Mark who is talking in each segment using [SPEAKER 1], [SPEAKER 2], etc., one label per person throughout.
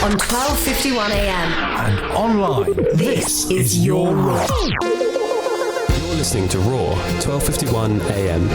[SPEAKER 1] on 12:51 a.m.
[SPEAKER 2] and online.
[SPEAKER 1] This is your Raw.
[SPEAKER 3] You're listening to Raw, 12:51 a.m.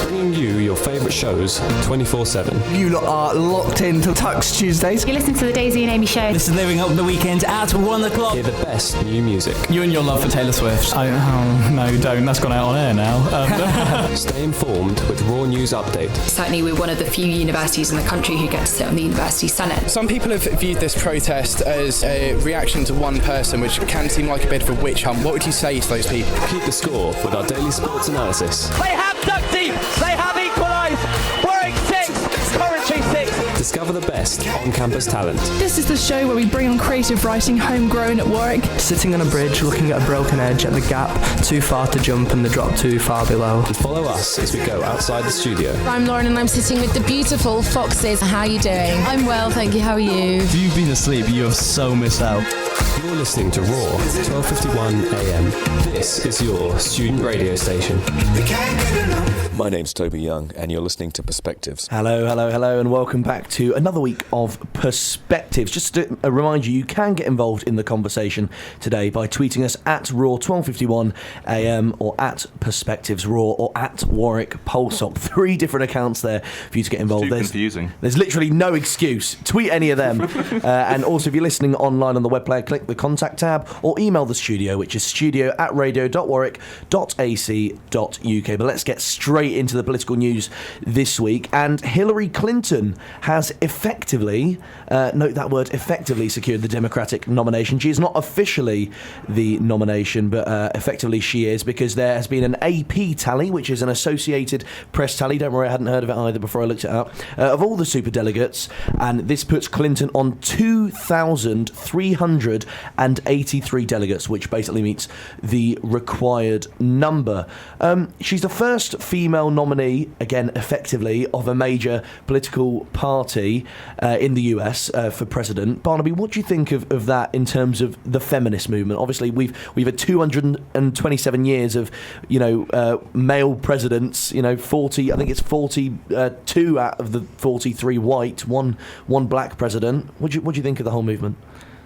[SPEAKER 3] Bringing you your favourite shows 24/7.
[SPEAKER 2] You lot are locked into Tux Tuesdays.
[SPEAKER 4] You listen to the Daisy and Amy show.
[SPEAKER 5] This is Living Up the Weekend at 1 o'clock.
[SPEAKER 3] Hear the best new music.
[SPEAKER 5] You and your love for Taylor Swift.
[SPEAKER 6] No, don't. That's gone out on air now.
[SPEAKER 3] Stay informed with Raw News Update.
[SPEAKER 7] Certainly we're one of the few universities in the country who get to sit on the University Senate.
[SPEAKER 8] Some people have viewed this protest as a reaction to one person, which can seem like a bit of a witch hunt. What would you say to those people?
[SPEAKER 3] Keep the score with our daily sports analysis.
[SPEAKER 9] They have dug deep. They have equalised. Warwick 6, Coventry 6.
[SPEAKER 3] Discover the best on-campus talent.
[SPEAKER 10] This is the show where we bring on creative writing homegrown at Warwick.
[SPEAKER 11] Sitting on a bridge, looking at a broken edge at the gap, too far to jump and the drop too far below.
[SPEAKER 3] And follow us as we go outside the studio.
[SPEAKER 12] I'm Lauren and I'm sitting with the beautiful Foxes. How are you doing? I'm well, thank you. How are you?
[SPEAKER 6] If you've been asleep, you have so missed out.
[SPEAKER 3] You're listening to Raw, 12:51 a.m. This is your student radio station.
[SPEAKER 13] My name's Toby Young, and you're listening to Perspectives.
[SPEAKER 2] Hello, and welcome back to another week of Perspectives. Just to remind you, you can get involved in the conversation today by tweeting us at Raw 12:51 a.m. or at Perspectives Raw or at Warwick Pulsop. 3 different accounts there for you to get involved.
[SPEAKER 6] It's too confusing.
[SPEAKER 2] There's literally no excuse. Tweet any of them. And also, if you're listening online on the web player, click the contact tab or email the studio, which is studio@radio.warwick.ac.uk. But let's get straight into the political news this week. And Hillary Clinton has effectively, note that word, effectively secured the Democratic nomination. She is not officially the nomination, but effectively she is, because there has been an AP tally, which is an Associated Press tally. Don't worry, I hadn't heard of it either before I looked it up, of all the superdelegates, and this puts Clinton on 2,383 delegates, which basically meets the required number. She's the first female nominee, again, effectively, of a major political party in the US for president. Barnaby, what do you think of that in terms of the feminist movement? Obviously, we've had 227 years of, male presidents, 40, I think it's 42 out of the 43 white, one black president. What do you think of the whole movement?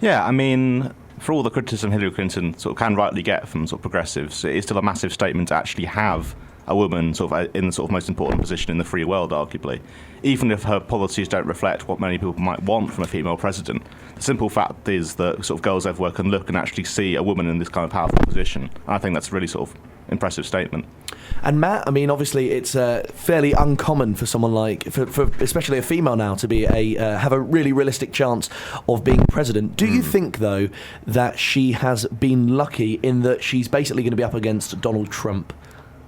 [SPEAKER 6] Yeah, I mean, for all the criticism Hillary Clinton sort of can rightly get from sort of progressives, it is still a massive statement to actually have a woman sort of in the sort of most important position in the free world, arguably. Even if her policies don't reflect what many people might want from a female president, the simple fact is that sort of girls everywhere can look and actually see a woman in this kind of powerful position. And I think that's a really sort of impressive statement.
[SPEAKER 2] And Matt, I mean, obviously it's fairly uncommon for someone like, for especially a female now, to be have a really realistic chance of being president. Do you think, though, that she has been lucky in that she's basically going to be up against Donald Trump?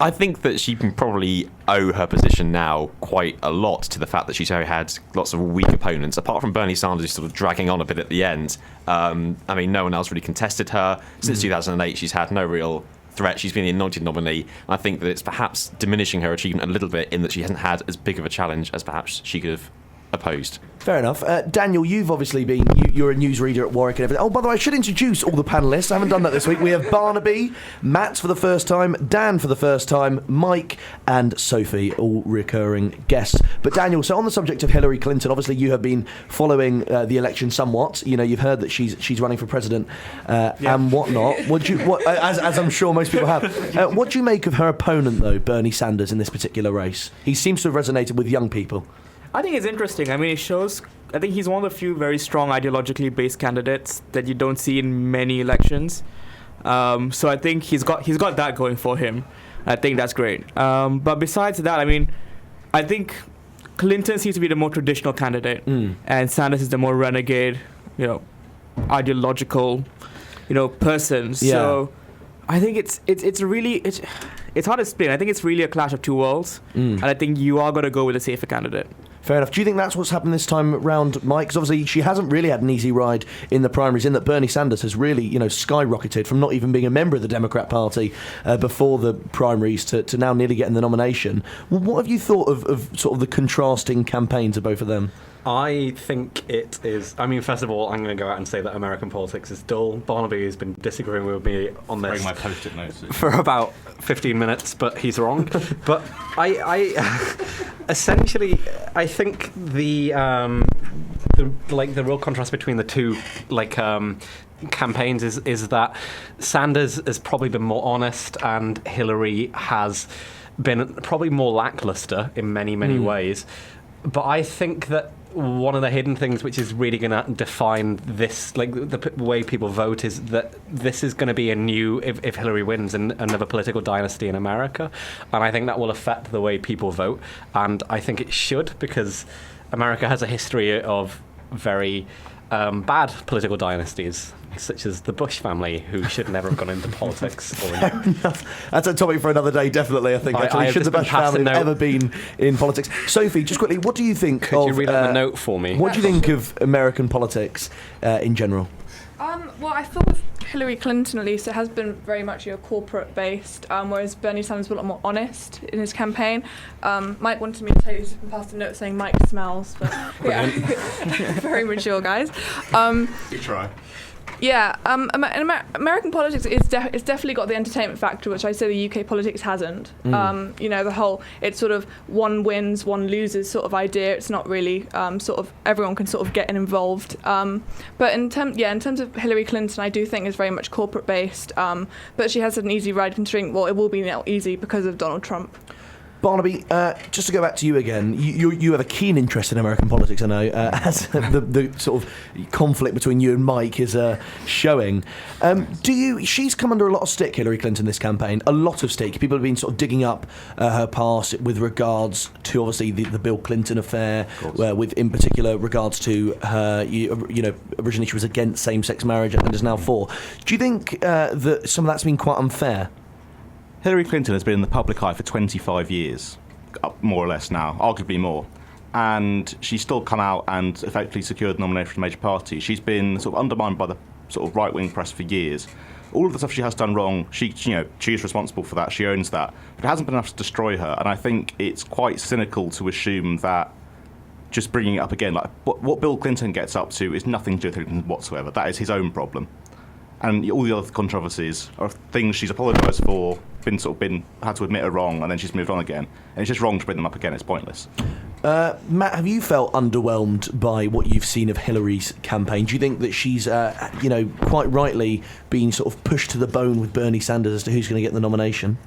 [SPEAKER 14] I think that she can probably owe her position now quite a lot to the fact that she's had lots of weak opponents, apart from Bernie Sanders, who's sort of dragging on a bit at the end. I mean, no one else really contested her. Since 2008, she's had no real threat. She's been the anointed nominee. And I think that it's perhaps diminishing her achievement a little bit in that she hasn't had as big of a challenge as perhaps she could have opposed.
[SPEAKER 2] Fair enough. Daniel, you've obviously been, you're a newsreader at Warwick and everything. Oh, by the way, I should introduce all the panellists. I haven't done that this week. We have Barnaby, Matt for the first time, Dan for the first time, Mike and Sophie, all recurring guests. But Daniel, so on the subject of Hillary Clinton, obviously you have been following the election somewhat. You've heard that she's running for president and whatnot. As I'm sure most people have. What do you make of her opponent, though, Bernie Sanders, in this particular race? He seems to have resonated with young people.
[SPEAKER 15] I think it's interesting. I mean, it shows. I think he's one of the few very strong ideologically based candidates that you don't see in many elections. So I think he's got that going for him. I think that's great. But besides that, I mean, I think Clinton seems to be the more traditional candidate, and Sanders is the more renegade, ideological, person. Yeah. So I think it's hard to explain. I think it's really a clash of two worlds, and I think you are going to go with a safer candidate.
[SPEAKER 2] Fair enough. Do you think that's what's happened this time round, Mike? Because obviously she hasn't really had an easy ride in the primaries, in that Bernie Sanders has really, skyrocketed from not even being a member of the Democrat Party before the primaries to now nearly getting the nomination. Well, what have you thought of sort of the contrasting campaigns of both of them?
[SPEAKER 16] I think it is. I mean, first of all, I'm going to go out and say that American politics is dull. Barnaby has been disagreeing with me on this
[SPEAKER 6] my post-it notes
[SPEAKER 16] for about 15 minutes, but he's wrong. But I essentially, I think the like the real contrast between the two campaigns is that Sanders has probably been more honest and Hillary has been probably more lackluster in many ways. But I think that one of the hidden things which is really going to define this, like the way people vote, is that this is going to be a new, if Hillary wins, another political dynasty in America. And I think that will affect the way people vote. And I think it should, because America has a history of very bad political dynasties, such as the Bush family, who should never have gone into politics.
[SPEAKER 2] That's a topic for another day, definitely, I think. Actually, should the Bush family have ever been in politics? Sophie, just quickly, what do you think
[SPEAKER 16] Could you read out the note for me?
[SPEAKER 2] What do you think of American politics in general?
[SPEAKER 10] Well, I thought with Hillary Clinton, at least, it has been very much corporate-based, whereas Bernie Sanders was a lot more honest in his campaign. Mike wanted me to tell you, he's been passed a note saying Mike smells, but yeah, very mature, guys.
[SPEAKER 6] Good try.
[SPEAKER 10] Yeah, American politics it's definitely got the entertainment factor, which I say the UK politics hasn't. The whole, it's sort of one wins, one loses sort of idea. It's not really sort of everyone can sort of get involved. But in terms of Hillary Clinton, I do think it's very much corporate based. But she has had an easy ride, considering, well, it will be now easy because of Donald Trump.
[SPEAKER 2] Barnaby, just to go back to you again, you have a keen interest in American politics, I know, as the sort of conflict between you and Mike is showing. She's come under a lot of stick, Hillary Clinton, this campaign, a lot of stick. People have been sort of digging up her past with regards to, obviously, the Bill Clinton affair, with, in particular, regards to her, originally she was against same-sex marriage and is now for. Do you think that some of that's been quite unfair?
[SPEAKER 6] Hillary Clinton has been in the public eye for 25 years, more or less now, arguably more. And she's still come out and effectively secured the nomination for a major party. She's been sort of undermined by the sort of right-wing press for years. All of the stuff she has done wrong, she's responsible for that, she owns that. But it hasn't been enough to destroy her, and I think it's quite cynical to assume that just bringing it up again, like what Bill Clinton gets up to is nothing to do with Hillary Clinton whatsoever. That is his own problem. And all the other controversies are things she's apologised for, had to admit are wrong, and then she's moved on again. And it's just wrong to bring them up again. It's pointless.
[SPEAKER 2] Matt, have you felt underwhelmed by what you've seen of Hillary's campaign? Do you think that she's, quite rightly being sort of pushed to the bone with Bernie Sanders as to who's going to get the nomination?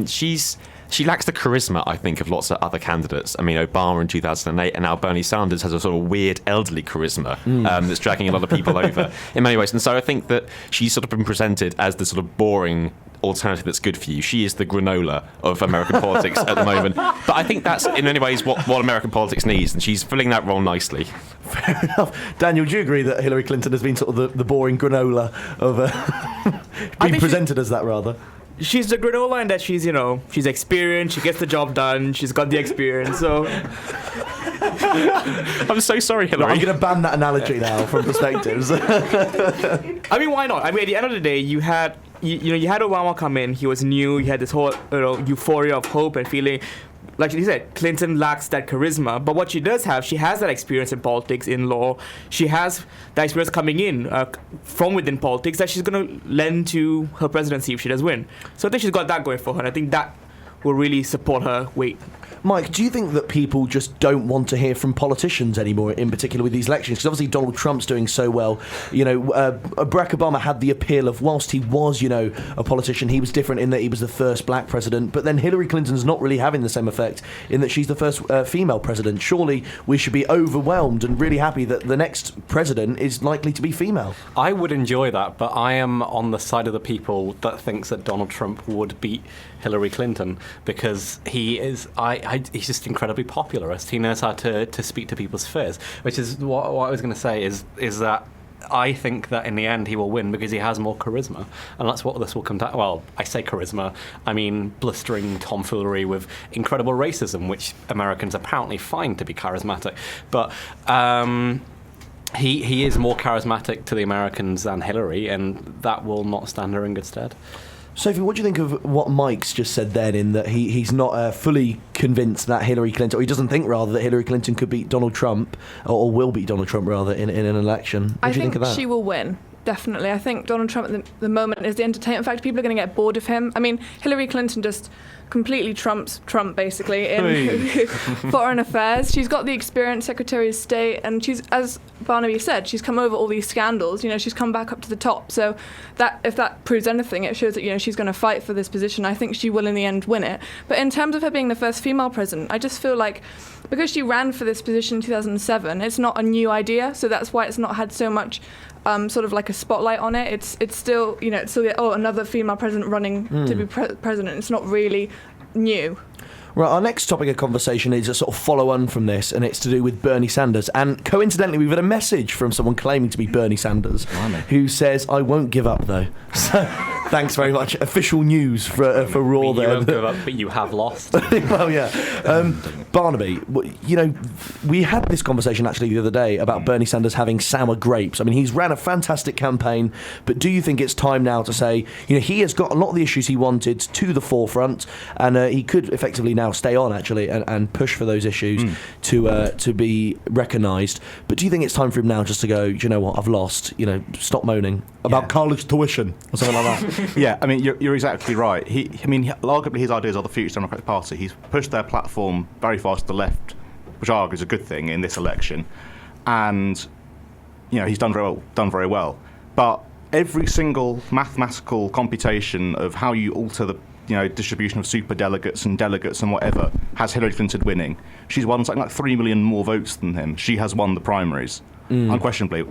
[SPEAKER 14] She lacks the charisma, I think, of lots of other candidates. I mean, Obama in 2008, and now Bernie Sanders has a sort of weird elderly charisma that's dragging a lot of people over in many ways. And so I think that she's sort of been presented as the sort of boring alternative that's good for you. She is the granola of American politics at the moment. But I think that's, in many ways, what American politics needs, and she's filling that role nicely.
[SPEAKER 2] Fair enough. Daniel, do you agree that Hillary Clinton has been sort of the boring granola of being presented as that, rather?
[SPEAKER 15] She's the granola in that she's experienced, she gets the job done, she's got the experience, so...
[SPEAKER 14] I'm so sorry, Hillary.
[SPEAKER 2] I'm going to ban that analogy now from perspectives.
[SPEAKER 15] I mean, why not? I mean, at the end of the day, you had Obama come in, he was new, you had this whole euphoria of hope and feeling... Like you said, Clinton lacks that charisma, but what she does have, she has that experience in politics, in law. She has that experience coming in from within politics that she's going to lend to her presidency if she does win. So I think she's got that going for her, and I think that will really support her weight.
[SPEAKER 2] Mike, do you think that people just don't want to hear from politicians anymore, in particular with these elections? Because obviously Donald Trump's doing so well. Barack Obama had the appeal of, whilst he was, a politician, he was different in that he was the first black president. But then Hillary Clinton's not really having the same effect in that she's the first female president. Surely we should be overwhelmed and really happy that the next president is likely to be female.
[SPEAKER 16] I would enjoy that, but I am on the side of the people that thinks that Donald Trump would beat Hillary Clinton, because he's just incredibly popularist. He knows how to speak to people's fears, which is what I was going to say is that I think that in the end he will win because he has more charisma, and that's what this will come down. Well, I say charisma, I mean blistering tomfoolery with incredible racism, which Americans apparently find to be charismatic. But he is more charismatic to the Americans than Hillary, and that will not stand her in good stead.
[SPEAKER 2] Sophie, what do you think of what Mike's just said then, in that he's not fully convinced that Hillary Clinton, or he doesn't think, rather, that Hillary Clinton could beat Donald Trump, or will beat Donald Trump, rather, in an election? What do you think of that?
[SPEAKER 10] She will win. Definitely. I think Donald Trump at the moment is the entertainment factor. People are going to get bored of him. I mean, Hillary Clinton just completely trumps Trump, basically, in foreign affairs. She's got the experience, Secretary of State, and she's, as Barnaby said, she's come over all these scandals. She's come back up to the top. So that, if that proves anything, it shows that, she's going to fight for this position. I think she will, in the end, win it. But in terms of her being the first female president, I just feel like because she ran for this position in 2007, it's not a new idea. So that's why it's not had so much sort of like a spotlight on it. It's still, it's still another female president running to be president. It's not really new.
[SPEAKER 2] Right, our next topic of conversation is a sort of follow-on from this, and it's to do with Bernie Sanders. And coincidentally, we've had a message from someone claiming to be Bernie Sanders, who says, "I won't give up, though." So, thanks very much. Official news for Raw there.
[SPEAKER 16] You won't give up, but you have lost.
[SPEAKER 2] Well, yeah. Barnaby, we had this conversation actually the other day about Bernie Sanders having sour grapes. I mean, he's ran a fantastic campaign, but do you think it's time now to say, he has got a lot of the issues he wanted to the forefront, and he could effectively now stay on actually and push for those issues to be recognised? But do you think it's time for him now just to go, do you know what, I've lost, stop moaning about college tuition or something like that?
[SPEAKER 6] Yeah, I mean, you're exactly right. Arguably his ideas are the future Democratic Party. He's pushed their platform very far to the left, which I argue is a good thing in this election, and he's done very well. But every single mathematical computation of how you alter the distribution of super delegates and delegates and whatever has Hillary Clinton winning. She's won something like 3 million more votes than him. She has won the primaries, unquestionably.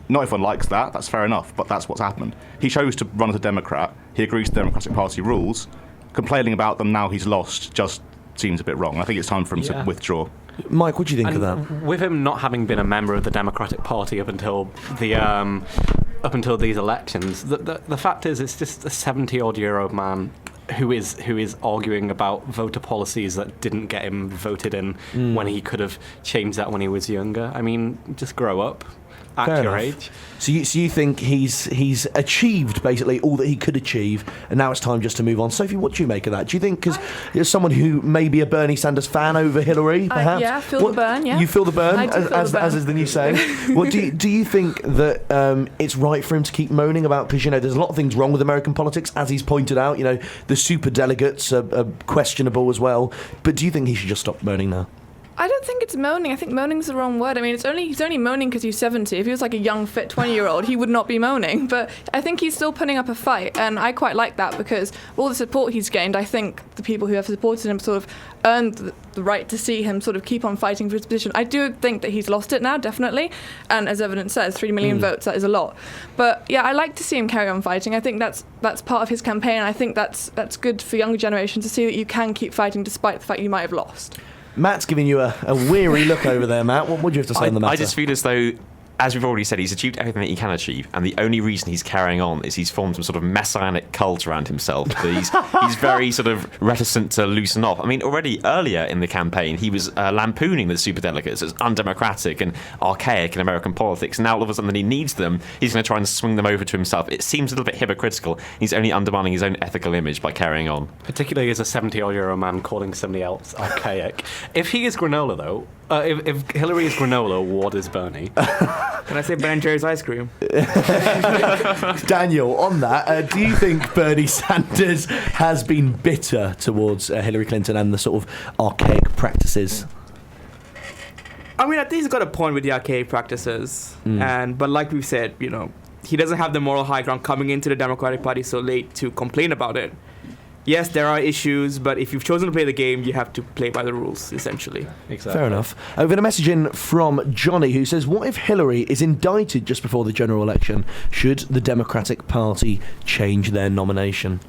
[SPEAKER 6] Not everyone likes that. That's fair enough, but that's what's happened. He chose to run as a Democrat. He agrees to Democratic Party rules. Complaining about them now he's lost just seems a bit wrong. I think it's time for him to withdraw.
[SPEAKER 2] Mike, what do you think of that?
[SPEAKER 16] With him not having been a member of the Democratic Party up until these elections, the fact is it's just a 70-odd-year-old man who is arguing about voter policies that didn't get him voted in when he could have changed that when he was younger. I mean, just grow up. At your age.
[SPEAKER 2] So you think he's achieved basically all that he could achieve, and now it's time just to move on? Sophie, what do you make of that? Do you think, because you're someone who may be a Bernie Sanders fan over Hillary, perhaps?
[SPEAKER 10] Yeah, feel the burn, yeah.
[SPEAKER 2] You feel the burn,
[SPEAKER 10] I do feel the burn.
[SPEAKER 2] As is the new saying. Well, do you think that it's right for him to keep moaning about, because, there's a lot of things wrong with American politics, as he's pointed out, the super delegates are questionable as well, but do you think he should just stop moaning now?
[SPEAKER 10] I don't think it's moaning. I think moaning's the wrong word. I mean, he's only moaning because he's 70. If he was like a young, fit 20-year-old, he would not be moaning. But I think he's still putting up a fight, and I quite like that because all the support he's gained, I think the people who have supported him sort of earned the right to see him sort of keep on fighting for his position. I do think that he's lost it now, definitely, and as evidence says, 3 million votes, that is a lot. But yeah, I like to see him carry on fighting. I think that's part of his campaign. I think that's good for younger generations to see that you can keep fighting despite the fact you might have lost.
[SPEAKER 2] Matt's giving you a weary look over there, Matt. What would you have to say on the matter?
[SPEAKER 14] I just feel as though, as we've already said, he's achieved everything that he can achieve, and the only reason he's carrying on is he's formed some sort of messianic cult around himself. He's very sort of reticent to loosen off. I mean, already earlier in the campaign, he was lampooning the superdelegates as undemocratic and archaic in American politics. Now, all of a sudden, he needs them. He's going to try and swing them over to himself. It seems a little bit hypocritical. He's only undermining his own ethical image by carrying on.
[SPEAKER 16] Particularly as a 70-odd-year-old man calling somebody else archaic. If he is granola, though, if Hillary is granola, what is Bernie?
[SPEAKER 15] Can I say Ben & Jerry's ice cream?
[SPEAKER 2] Daniel, on that, do you think Bernie Sanders has been bitter towards Hillary Clinton and the sort of archaic practices?
[SPEAKER 15] I mean, I think he's got a point with the archaic practices, but like we've said, he doesn't have the moral high ground coming into the Democratic Party so late to complain about it. Yes, there are issues, but if you've chosen to play the game, you have to play by the rules, essentially.
[SPEAKER 16] Exactly.
[SPEAKER 2] Fair enough. I've got a message in from Johnny who says, what if Hillary is indicted just before the general election? Should the Democratic Party change their nomination?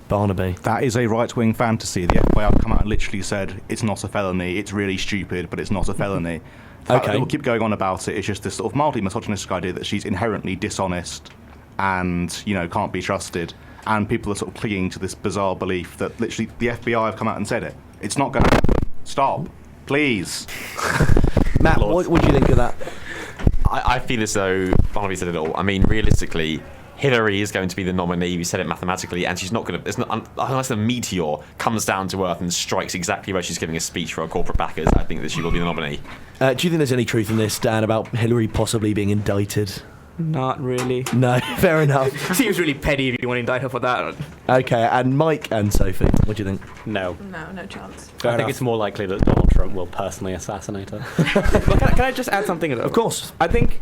[SPEAKER 2] Barnaby.
[SPEAKER 6] That is a right-wing fantasy. The FBI have come out and literally said it's not a felony, it's really stupid, but it's not a felony.
[SPEAKER 2] Okay.
[SPEAKER 6] We'll keep going on about it. It's just this sort of mildly misogynistic idea that she's inherently dishonest and, can't be trusted. And people are sort of clinging to this bizarre belief that literally the FBI have come out and said it. It's not going to happen. Stop. Please.
[SPEAKER 2] Matt, what do you think of that?
[SPEAKER 14] I feel as though Barnaby said it all. I mean, realistically, Hillary is going to be the nominee. We said it mathematically, and she's not going to. Unless a meteor comes down to Earth and strikes exactly where she's giving a speech for her corporate backers, I think that she will be the nominee.
[SPEAKER 2] Do you think there's any truth in this, Dan, about Hillary possibly being indicted?
[SPEAKER 15] Not really.
[SPEAKER 2] No, fair enough.
[SPEAKER 15] Seems really petty if you want to indict her for that.
[SPEAKER 2] Okay, and Mike and Sophie, what do you think?
[SPEAKER 16] No.
[SPEAKER 10] No chance.
[SPEAKER 16] I think it's more likely that Donald Trump will personally assassinate her.
[SPEAKER 15] But can I just add something?
[SPEAKER 2] Of course.
[SPEAKER 15] I think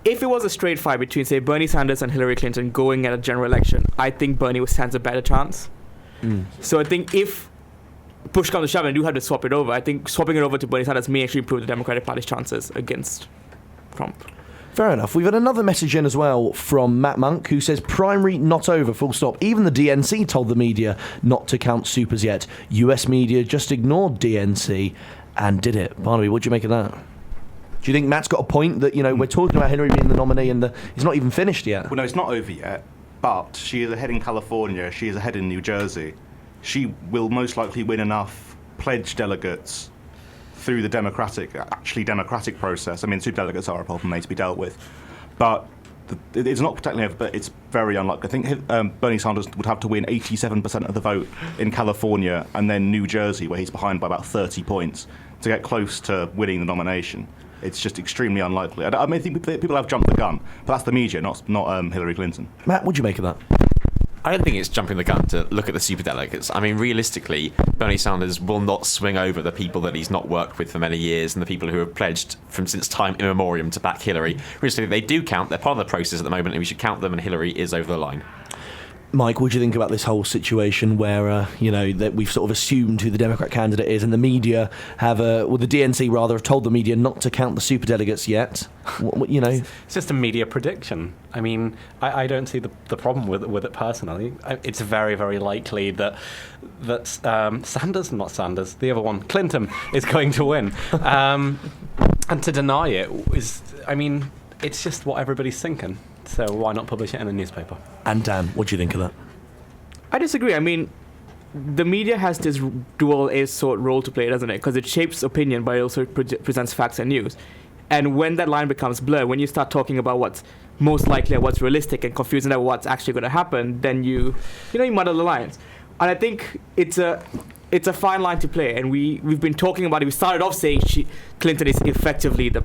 [SPEAKER 15] if it was a straight fight between, say, Bernie Sanders and Hillary Clinton going at a general election, I think Bernie stands a better chance. So I think if push comes to shove and do have to swap it over, I think swapping it over to Bernie Sanders may actually improve the Democratic Party's chances against Trump.
[SPEAKER 2] Fair enough. We've had another message in as well from Matt Monk, who says, primary not over, full stop. Even the DNC told the media not to count supers yet. US media just ignored DNC and did it. Barnaby, what do you make of that? Do you think Matt's got a point that, we're talking about Hillary being the nominee and it's not even finished yet?
[SPEAKER 6] Well, no, it's not over yet, but she is ahead in California, she is ahead in New Jersey. She will most likely win enough pledge delegates through the democratic process. I mean, superdelegates are a problem to be dealt with, but it's not particularly over, but it's very unlikely. I think Bernie Sanders would have to win 87% of the vote in California and then New Jersey, where he's behind by about 30 points, to get close to winning the nomination. It's just extremely unlikely. I think people have jumped the gun, but that's the media, not Hillary Clinton.
[SPEAKER 2] Matt, what do you make of that?
[SPEAKER 14] I don't think it's jumping the gun to look at the superdelegates. I mean, realistically, Bernie Sanders will not swing over the people that he's not worked with for many years and the people who have pledged since time immemorial to back Hillary. Realistically, they do count. They're part of the process at the moment, and we should count them, and Hillary is over the line.
[SPEAKER 2] Mike, what do you think about this whole situation where, that we've sort of assumed who the Democrat candidate is and the media the DNC rather have told the media not to count the superdelegates yet?
[SPEAKER 16] It's just a media prediction. I mean, I don't see the problem with it personally. It's very, very likely that Clinton is going to win. And to deny it it's just what everybody's thinking. So why not publish it in a newspaper?
[SPEAKER 2] And Dan, what do you think of that?
[SPEAKER 15] I disagree. I mean, the media has this dual-edged sword role to play, doesn't it? Because it shapes opinion, but it also presents facts and news. And when that line becomes blurred, when you start talking about what's most likely and what's realistic and confusing about what's actually going to happen, then you muddle the lines. And I think it's a fine line to play. And we've been talking about it. We started off saying Clinton is effectively the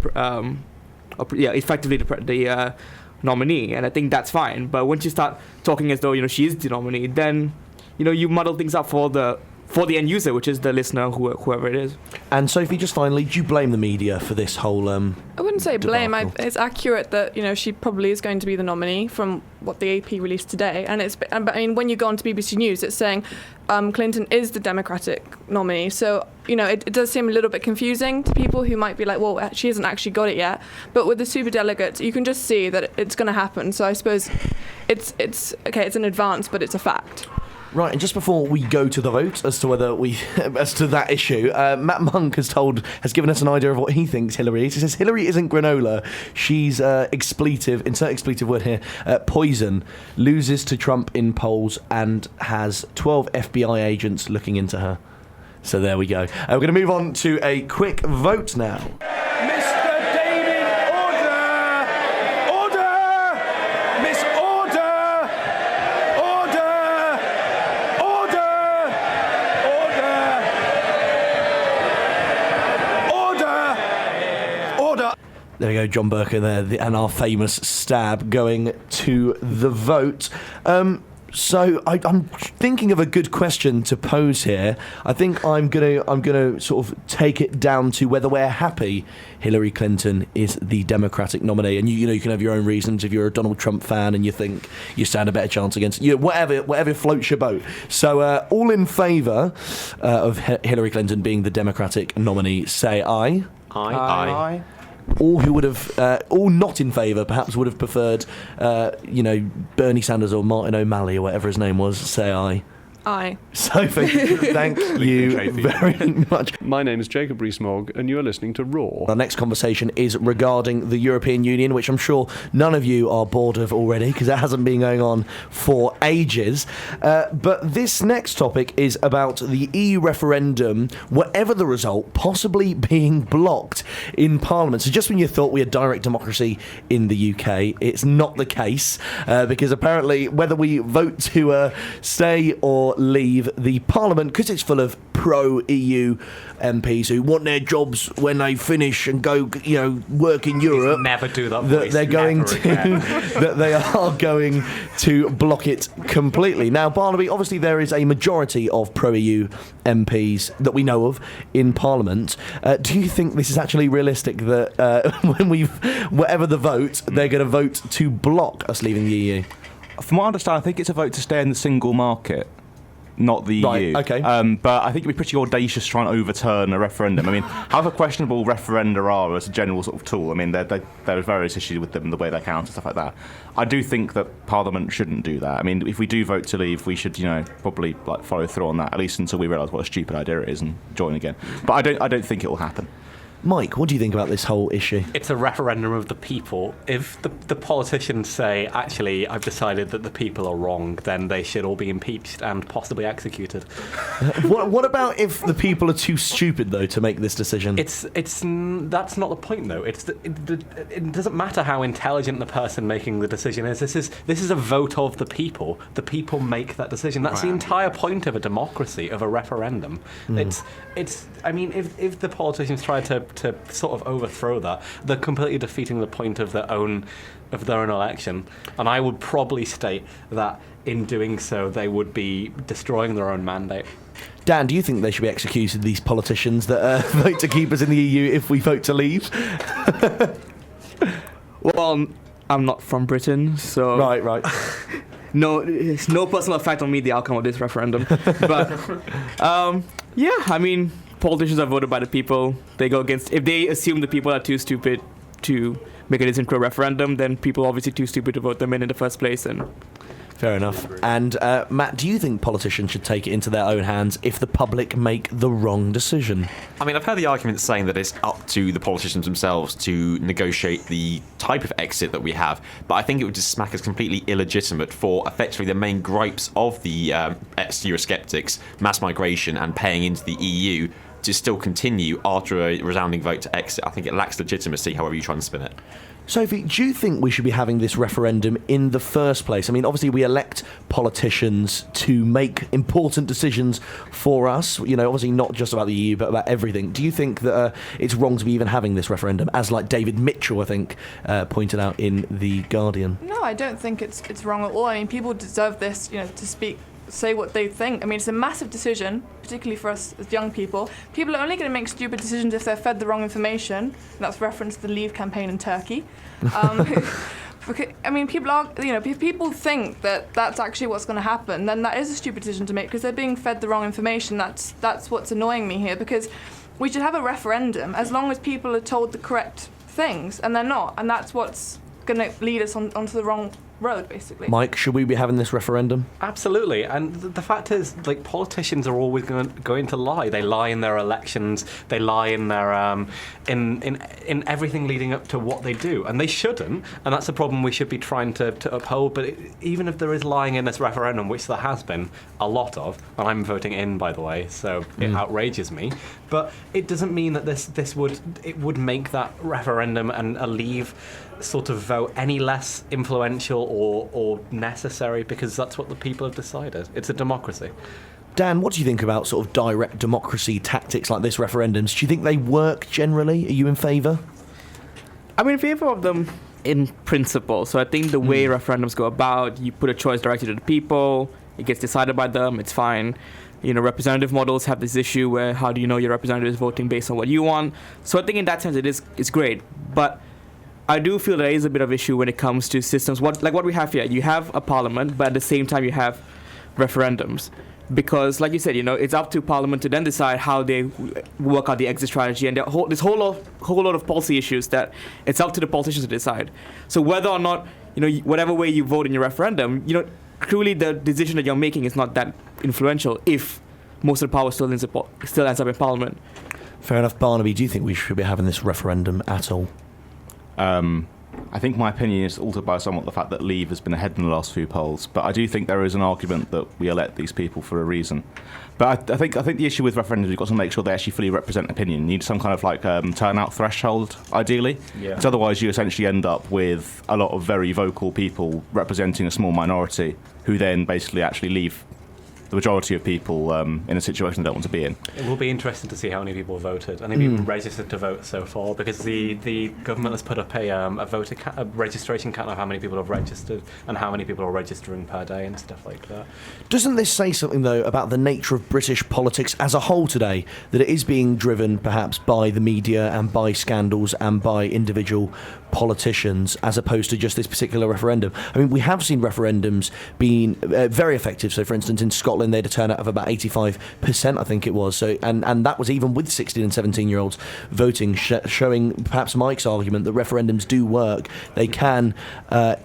[SPEAKER 15] nominee, and I think that's fine. But once you start talking as though she is the nominee, then you muddle things up for the end user, which is the listener, whoever it is.
[SPEAKER 2] And Sophie, just finally, do you blame the media for this whole
[SPEAKER 10] I wouldn't say blame. It's accurate that she probably is going to be the nominee from what the AP released today, and when you go on to BBC News, it's saying Clinton is the Democratic nominee. So it does seem a little bit confusing to people who might be like, well, she hasn't actually got it yet. But with the superdelegates, you can just see that it's going to happen. So I suppose it's okay. It's an advance, but it's a fact.
[SPEAKER 2] Right, and just before we go to the vote as to that issue, Matt Monk has given us an idea of what he thinks Hillary is. He says Hillary isn't granola. She's expletive, insert expletive word here, poison, loses to Trump in polls and has 12 FBI agents looking into her. So there we go. We're going to move on to a quick vote now. There we go, John Burker there, and our famous stab going to the vote. So I'm thinking of a good question to pose here. I think I'm gonna sort of take it down to whether we're happy Hillary Clinton is the Democratic nominee, and you can have your own reasons if you're a Donald Trump fan and you think you stand a better chance against whatever floats your boat. So all in favour of Hillary Clinton being the Democratic nominee, say aye.
[SPEAKER 14] Aye.
[SPEAKER 2] All who would have, all not in favour, perhaps would have preferred, Bernie Sanders or Martin O'Malley or whatever his name was, say aye.
[SPEAKER 10] Aye.
[SPEAKER 2] Sophie, thank you very much.
[SPEAKER 4] My name is Jacob Rees-Mogg, and you're listening to Raw.
[SPEAKER 2] Our next conversation is regarding the European Union, which I'm sure none of you are bored of already, because it hasn't been going on for ages. But this next topic is about the EU referendum, whatever the result, possibly being blocked in Parliament. So just when you thought we had direct democracy in the UK, it's not the case, because apparently whether we vote to stay or leave the Parliament, because it's full of pro-EU MPs who want their jobs when they finish and go, work in Europe.
[SPEAKER 16] Never do that.
[SPEAKER 2] That they're going to, that they are going to block it completely. Now, Barnaby, obviously there is a majority of pro-EU MPs that we know of in Parliament. Do you think this is actually realistic that when whatever the vote, they're going to vote to block us leaving the EU?
[SPEAKER 6] From what I understand, I think it's a vote to stay in the single market, not the EU.
[SPEAKER 2] Okay.
[SPEAKER 6] But I think it'd be pretty audacious trying to overturn a referendum. I mean, however questionable referenda are as a general sort of tool, I mean, there are various issues with them, the way they count and stuff like that. I do think that Parliament shouldn't do that. I mean, if we do vote to leave, we should, probably follow through on that, at least until we realise what a stupid idea it is and join again. But I don't think it will happen.
[SPEAKER 2] Mike, what do you think about this whole issue?
[SPEAKER 16] It's a referendum of the people. If the politicians say, actually, I've decided that the people are wrong, then they should all be impeached and possibly executed.
[SPEAKER 2] What about if the people are too stupid, though, to make this decision?
[SPEAKER 16] That's not the point, though. It doesn't matter how intelligent the person making the decision is. This is a vote of the people. The people make that decision. That's the entire point of a democracy, of a referendum. I mean, if the politicians try to sort of overthrow that, they're completely defeating the point of their own election. And I would probably state that in doing so, they would be destroying their own mandate.
[SPEAKER 2] Dan, do you think they should be executed, these politicians that vote to keep us in the EU if we vote to leave?
[SPEAKER 15] Well, I'm not from Britain, so...
[SPEAKER 2] Right.
[SPEAKER 15] No, it's no personal effect on me, the outcome of this referendum. But, yeah, I mean, politicians are voted by the people. They go against... If they assume the people are too stupid to make a decision to a referendum, then people are obviously too stupid to vote them in the first place, and...
[SPEAKER 2] Fair enough. And Matt, do you think politicians should take it into their own hands if the public make the wrong decision?
[SPEAKER 14] I mean, I've heard the argument saying that it's up to the politicians themselves to negotiate the type of exit that we have, but I think it would just smack as completely illegitimate for effectively the main gripes of the ex-Eurosceptics, mass migration and paying into the EU, to still continue after a resounding vote to exit. I think it lacks legitimacy, however you try and spin it.
[SPEAKER 2] Sophie, do you think we should be having this referendum in the first place? I mean, obviously we elect politicians to make important decisions for us, obviously not just about the EU, but about everything. Do you think that it's wrong to be even having this referendum, as like David Mitchell, I think, pointed out in The Guardian?
[SPEAKER 10] No, I don't think it's wrong at all. I mean, people deserve this, to say what they think. I mean, it's a massive decision, particularly for us as young people. People are only going to make stupid decisions if they're fed the wrong information. And that's reference to the Leave campaign in Turkey. I mean, people are, if people think that that's actually what's going to happen, then that is a stupid decision to make because they're being fed the wrong information. That's what's annoying me here, because we should have a referendum as long as people are told the correct things, and they're not. And that's what's going to lead us onto the wrong road, basically.
[SPEAKER 2] Mike, should we be having this referendum?
[SPEAKER 16] Absolutely. And the fact is, politicians are always going to lie. They lie in their elections. They lie in their in everything leading up to what they do, and they shouldn't. And that's a problem we should be trying to uphold. But even if there is lying in this referendum, which there has been a lot of, and I'm voting in, by the way, so it outrages me. But it doesn't mean that this would make that referendum and a leave sort of vote any less influential or necessary, because that's what the people have decided. It's a democracy.
[SPEAKER 2] Dan, what do you think about sort of direct democracy tactics like this referendums? Do you think they work generally? Are you in favour?
[SPEAKER 15] I'm in favour of them in principle. So I think the way referendums go about, you put a choice directly to the people, it gets decided by them, it's fine. Representative models have this issue where how do you know your representative is voting based on what you want? So I think in that sense it's great. But I do feel there is a bit of issue when it comes to systems. What we have here, you have a parliament, but at the same time you have referendums. Because, like you said, it's up to Parliament to then decide how they work out the exit strategy, and this whole lot of policy issues that it's up to the politicians to decide. So whether or not, whatever way you vote in your referendum, truly the decision that you're making is not that influential if most of the power still ends up in Parliament.
[SPEAKER 2] Fair enough. Barnaby, do you think we should be having this referendum at all?
[SPEAKER 6] I think my opinion is altered by somewhat the fact that Leave has been ahead in the last few polls, but I do think there is an argument that we elect these people for a reason. But I think the issue with referendums, you've got to make sure they actually fully represent opinion. You need some kind of turnout threshold, ideally. Yeah. Because otherwise you essentially end up with a lot of very vocal people representing a small minority who then basically actually leave the majority of people in a situation they don't want to be in.
[SPEAKER 16] It will be interesting to see how many people voted and even registered to vote so far, because the government has put up a registration count of how many people have registered and how many people are registering per day and stuff like that.
[SPEAKER 2] Doesn't this say something, though, about the nature of British politics as a whole today, that it is being driven perhaps by the media and by scandals and by individual politicians, as opposed to just this particular referendum? I mean, we have seen referendums being very effective. So, for instance, in Scotland, they had a turnout of about 85%, I think it was. So, and that was even with 16 and 17-year-olds voting, showing perhaps Mike's argument that referendums do work. They can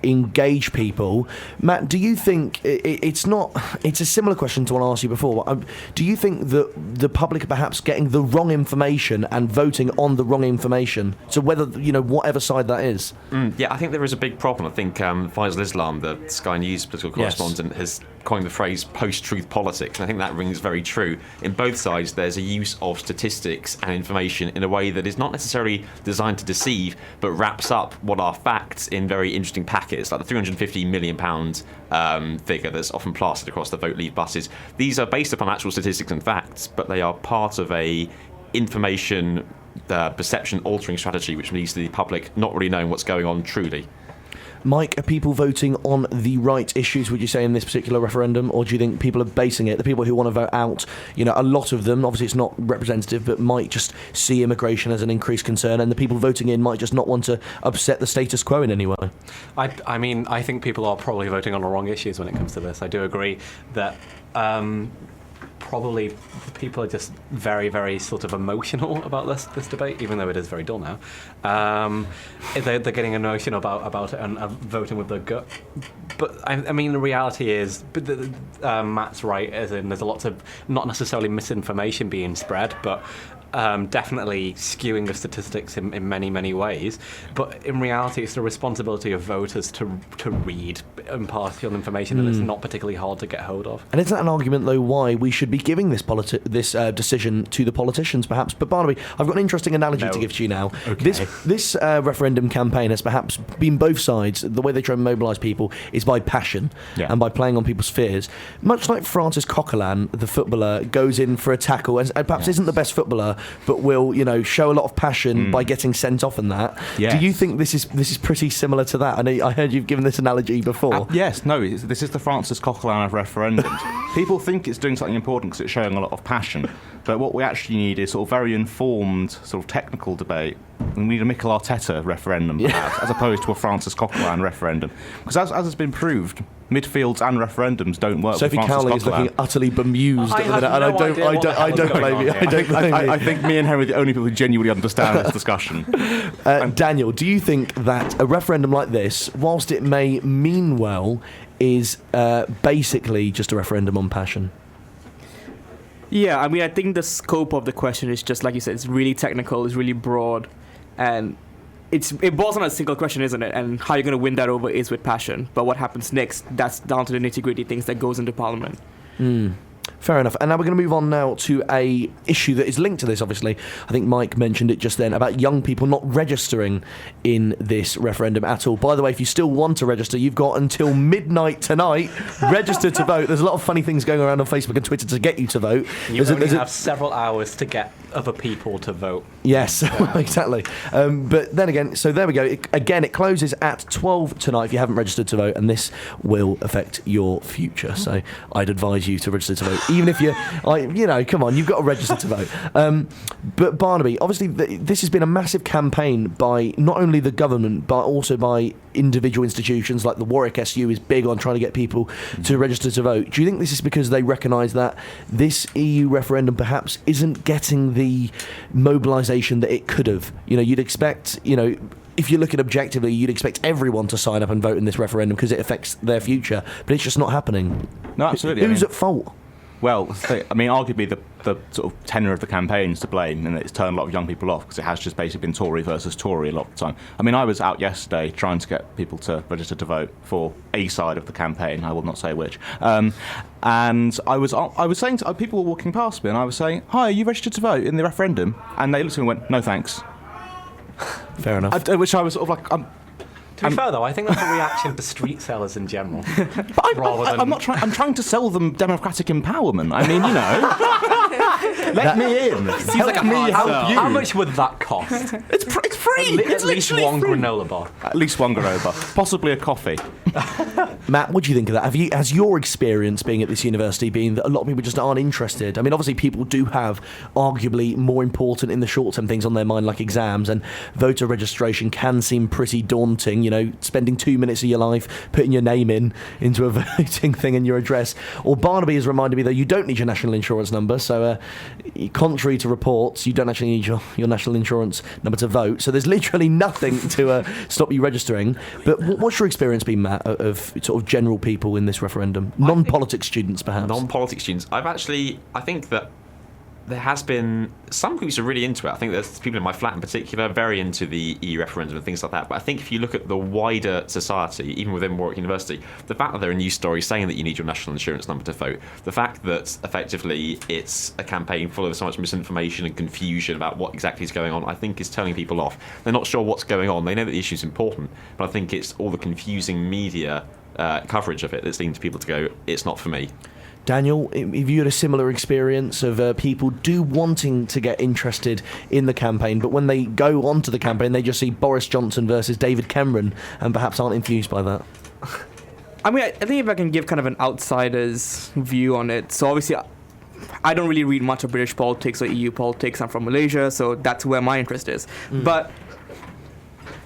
[SPEAKER 2] engage people. Matt, do you think it's a similar question to what I asked you before. Do you think that the public are perhaps getting the wrong information and voting on the wrong information? So whether, whatever side that is.
[SPEAKER 14] Yeah, I think there is a big problem. I think Faisal Islam, the Sky News political correspondent, has coined the phrase post-truth politics, and I think that rings very true. In both sides, there's a use of statistics and information in a way that is not necessarily designed to deceive, but wraps up what are facts in very interesting packets, like the £350 million figure that's often plastered across the Vote Leave buses. These are based upon actual statistics and facts, but they are part of a information perception altering strategy, which leads to the public not really knowing what's going on truly.
[SPEAKER 2] Mike, are people voting on the right issues, would you say, in this particular referendum, or do you think people are basing it, the people who want to vote out, a lot of them, obviously it's not representative, but might just see immigration as an increased concern, and the people voting in might just not want to upset the status quo in any way?
[SPEAKER 16] I mean, I think people are probably voting on the wrong issues when it comes to this. I do agree that probably people are just very, very sort of emotional about this debate, even though it is very dull now. They're getting emotional about it and voting with their gut. But I mean, the reality is, Matt's right, as in there's a lot of not necessarily misinformation being spread, but definitely skewing the statistics in many, many ways. But in reality, it's the responsibility of voters to read impartial information, and it's not particularly hard to get hold of.
[SPEAKER 2] And isn't that an argument, though, why we should be giving this decision to the politicians, perhaps? But Barnaby, I've got an interesting analogy to give to you now.
[SPEAKER 6] Okay.
[SPEAKER 2] This referendum campaign has perhaps been both sides. The way they try and mobilise people is by passion and by playing on people's fears. Much like Francis Coquelin, the footballer, goes in for a tackle and perhaps isn't the best footballer, but will, show a lot of passion by getting sent off and that.
[SPEAKER 6] Yes.
[SPEAKER 2] Do you think this is pretty similar to that? I heard you've given this analogy before.
[SPEAKER 6] Yes, no, this is the Francis Coquelin of referendums. People think it's doing something important because it's showing a lot of passion, but what we actually need is sort of very informed, sort of technical debate. We need a Mikel Arteta referendum, perhaps, as opposed to a Francis Coquelin referendum. Because as has been proved, midfields and referendums don't work.
[SPEAKER 2] Sophie
[SPEAKER 6] with Francis
[SPEAKER 2] Cowling
[SPEAKER 6] Coquelin.
[SPEAKER 2] is looking utterly bemused at the minute, and I don't blame you.
[SPEAKER 6] I think me and Henry are the only people who genuinely understand this discussion.
[SPEAKER 2] Daniel, do you think that a referendum like this, whilst it may mean well, is basically just a referendum on passion?
[SPEAKER 15] Yeah, I mean, I think the scope of the question is just, like you said, it's really technical, it's really broad, and it boils on a single question, isn't it? And how you're going to win that over is with passion. But what happens next, that's down to the nitty-gritty things that goes into Parliament.
[SPEAKER 2] Fair enough. And now we're going to move on now to a issue that is linked to this, obviously. I think Mike mentioned it just then, about young people not registering in this referendum at all. By the way, if you still want to register, you've got until midnight tonight, register to vote. There's a lot of funny things going around on Facebook and Twitter to get you to vote.
[SPEAKER 16] You only have several hours to get other people to vote.
[SPEAKER 2] Yes, exactly. But then again, so there we go. It closes at 12 tonight if you haven't registered to vote, and this will affect your future. So I'd advise you to register to vote. Even if come on, you've got to register to vote. But Barnaby, obviously, this has been a massive campaign by not only the government, but also by individual institutions like the Warwick SU is big on trying to get people to register to vote. Do you think this is because they recognise that this EU referendum perhaps isn't getting the mobilisation that it could have? You'd expect, if you look at objectively, you'd expect everyone to sign up and vote in this referendum because it affects their future, but it's just not happening.
[SPEAKER 6] No, absolutely.
[SPEAKER 2] Who's at fault?
[SPEAKER 6] Well, arguably the sort of tenor of the campaign is to blame, and it's turned a lot of young people off because it has just basically been Tory versus Tory a lot of the time. I was out yesterday trying to get people to register to vote for a side of the campaign. I will not say which. And I was saying to people were walking past me, and I was saying, "Hi, are you registered to vote in the referendum?" And they looked at me and went, "No, thanks."
[SPEAKER 2] Fair enough.
[SPEAKER 6] Which I was sort of like,
[SPEAKER 16] To be fair, though, I think that's a reaction to street sellers in general.
[SPEAKER 6] But I'm not trying. I'm trying to sell them democratic empowerment. I mean, let me in.
[SPEAKER 16] Seems like me help you. How much would that cost?
[SPEAKER 6] It's free.
[SPEAKER 16] At least one granola bar.
[SPEAKER 6] At least one granola bar. Possibly a coffee.
[SPEAKER 2] Matt, what do you think of that? Has your experience being at this university been that a lot of people just aren't interested? I mean, obviously people do have arguably more important in the short term things on their mind, like exams, and voter registration can seem pretty daunting. Spending 2 minutes of your life putting your name into a voting thing and your address. Or Barnaby has reminded me that you don't need your national insurance number, so contrary to reports, you don't actually need your national insurance number to vote. So there's literally nothing to stop you registering. But what's your experience been, Matt, of sort of general people in this referendum? Non-politics students, perhaps?
[SPEAKER 14] Non-politics students. I think that there has been some groups are really into it. I think there's people in my flat in particular very into the EU referendum and things like that. But I think if you look at the wider society, even within Warwick University, the fact that there are news stories saying that you need your national insurance number to vote, the fact that effectively it's a campaign full of so much misinformation and confusion about what exactly is going on, I think is turning people off. They're not sure what's going on. They know that the issue is important, but I think it's all the confusing media coverage of it that's leading to people to go, it's not for me.
[SPEAKER 2] Daniel, have you had a similar experience of people wanting to get interested in the campaign, but when they go onto the campaign, they just see Boris Johnson versus David Cameron and perhaps aren't infused by that?
[SPEAKER 8] I mean, I think if I can give kind of an outsider's view on it, so obviously I don't really read much of British politics or EU politics. I'm from Malaysia, so that's where my interest is. But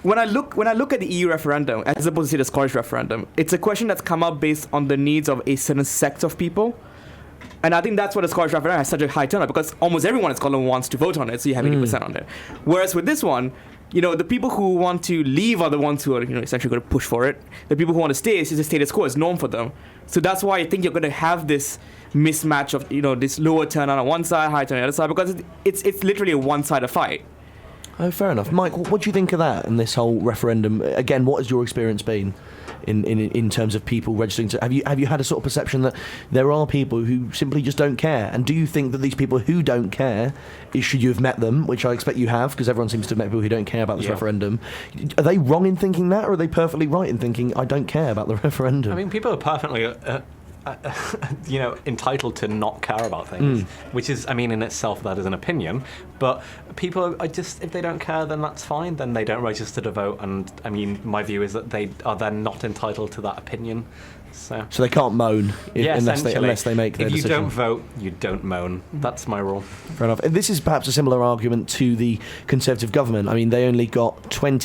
[SPEAKER 8] when I look at the EU referendum, as opposed to the Scottish referendum, it's a question that's come up based on the needs of a certain sect of people. And I think that's why the Scottish referendum has such a high turnout, because almost everyone in Scotland wants to vote on it, so you have 80% on it. Whereas with this one, the people who want to leave are the ones who are, essentially going to push for it. The people who want to stay, it's just the status quo, it's norm for them. So that's why I think you're going to have this mismatch of, this lower turnout on one side, high turnout on the other side, because it's literally a one-sided fight.
[SPEAKER 2] Oh, fair enough. Mike, what do you think of that and this whole referendum? Again, what has your experience been in terms of people registering to... Have you had a sort of perception that there are people who simply just don't care? And do you think that these people who don't care, should you have met them, which I expect you have, because everyone seems to have met people who don't care about this referendum, are they wrong in thinking that, or are they perfectly right in thinking, I don't care about the referendum?
[SPEAKER 16] I mean, people are perfectly... entitled to not care about things, which is, I mean, in itself, that is an opinion. But people are just, if they don't care, then that's fine. Then they don't register to vote. And I mean, my view is that they are then not entitled to that opinion. So
[SPEAKER 2] they can't moan unless they make their decision.
[SPEAKER 16] If you don't vote, you don't moan. That's my rule.
[SPEAKER 2] Fair enough. And this is perhaps a similar argument to the Conservative government. I mean, they only got just over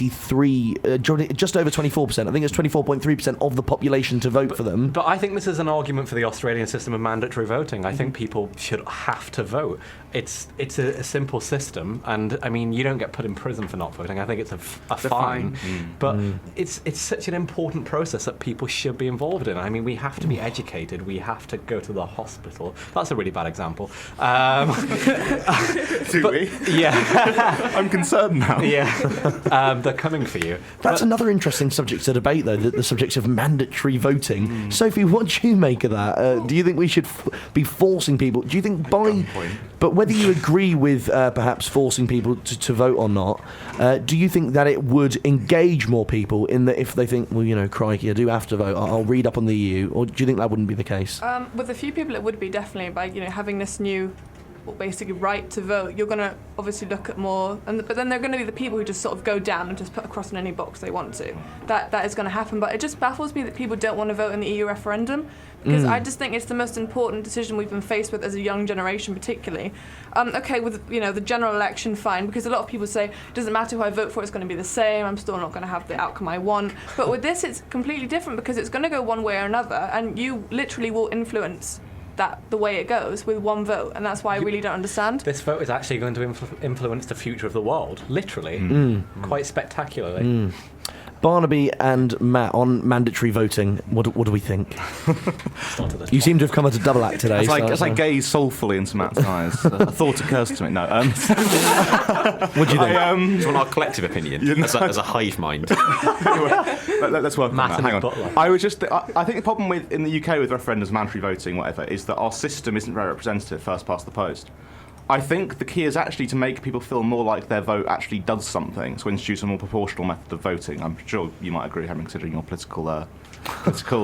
[SPEAKER 2] 24%. I think it's 24.3% of the population to vote for them.
[SPEAKER 16] But I think this is an argument for the Australian system of mandatory voting. I think people should have to vote. It's a simple system, and I mean, you don't get put in prison for not voting. I think it's a fine. But it's such an important process that people should be involved in. I mean, we have to be educated. We have to go to the hospital. That's a really bad example.
[SPEAKER 6] Do we?
[SPEAKER 16] Yeah.
[SPEAKER 6] I'm concerned now.
[SPEAKER 16] Yeah. They're coming for you.
[SPEAKER 2] That's another interesting subject to debate, though, the subject of mandatory voting. Sophie, what do you make of that? Do you think we should be forcing people? Do you think But whether you agree with perhaps forcing people to vote or not, do you think that it would engage more people in that if they think, well, crikey, I do have to vote, I'll read up on the EU, or do you think that wouldn't be the case?
[SPEAKER 10] With a few people it would be, definitely, by having this new basically right to vote. You're going to obviously look at more, but then they're going to be the people who just sort of go down and just put a cross in any box they want to. That is going to happen, but it just baffles me that people don't want to vote in the EU referendum, because I just think it's the most important decision we've been faced with as a young generation, particularly. Okay, with the general election, fine, because a lot of people say it doesn't matter who I vote for, it's going to be the same, I'm still not going to have the outcome I want. But with this, it's completely different, because it's going to go one way or another, and you literally will influence the way it goes with one vote, and that's why I really don't understand.
[SPEAKER 16] This vote is actually going to influence the future of the world, literally, quite spectacularly.
[SPEAKER 2] Barnaby and Matt, on mandatory voting, what do we think? You seem to have come at a double act today.
[SPEAKER 6] As I gaze soulfully into Matt's eyes, a thought occurs to me. No.
[SPEAKER 2] What do you think?
[SPEAKER 14] It's on our collective opinion, as a hive mind.
[SPEAKER 6] Anyway, let's work on that. Hang on.
[SPEAKER 16] Butler.
[SPEAKER 6] I think the problem in the UK with referendums, mandatory voting, whatever, is that our system isn't very representative, first past the post. I think the key is actually to make people feel more like their vote actually does something, so introduce a more proportional method of voting. I'm sure you might agree, having considering your political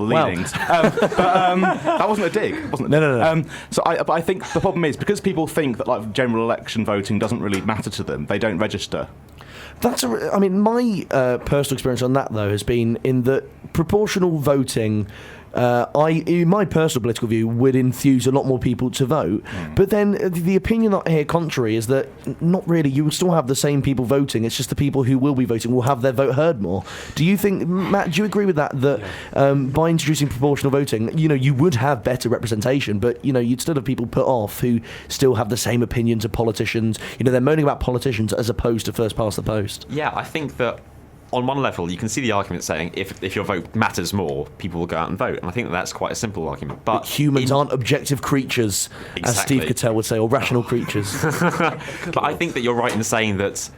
[SPEAKER 6] leanings. That wasn't a dig, wasn't it?
[SPEAKER 2] No.
[SPEAKER 6] But I think the problem is, because people think that like general election voting doesn't really matter to them, they don't register.
[SPEAKER 2] My personal experience on that, though, has been in that proportional voting, in my personal political view, would enthuse a lot more people to vote. But then the opinion that I hear contrary is that not really. You will still have the same people voting. It's just the people who will be voting will have their vote heard more. Do you think, Matt, do you agree with that, by introducing proportional voting, you would have better representation, but, you'd still have people put off who still have the same opinions of politicians. They're moaning about politicians as opposed to first past the post.
[SPEAKER 14] Yeah, I think that on one level, you can see the argument saying if your vote matters more, people will go out and vote. And I think that's quite a simple argument. But
[SPEAKER 2] humans aren't objective creatures, as Steve Cattell would say, or rational creatures.
[SPEAKER 14] But I think that you're right in saying that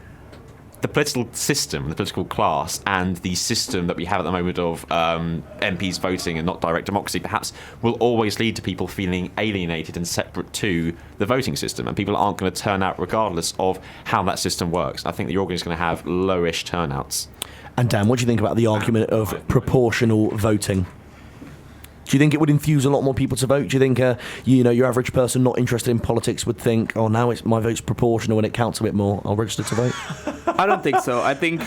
[SPEAKER 14] the political system, the political class, and the system that we have at the moment of MPs voting and not direct democracy, perhaps will always lead to people feeling alienated and separate to the voting system, and people aren't going to turn out regardless of how that system works. I think that you're always going to have lowish turnouts.
[SPEAKER 2] And Dan, what do you think about the argument of proportional voting? Do you think it would enthuse a lot more people to vote? Do you think, your average person not interested in politics would think, oh, now my vote's proportional and it counts a bit more, I'll register to vote?
[SPEAKER 8] I don't think so. I think